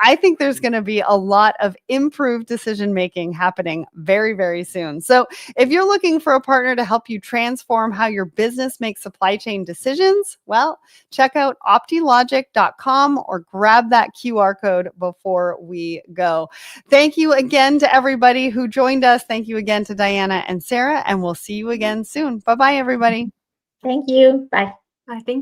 I think there's going to be a lot of improved decision making happening very, very soon. So if you're looking for a partner to help you transform how your business makes supply chain decisions, well, check out optilogic.com or grab that QR code before we go. Thank you again to everybody who joined us. Thank you again to Diana and Sarah, and we'll see you again soon. Bye-bye, everybody. Thank you. Bye. I think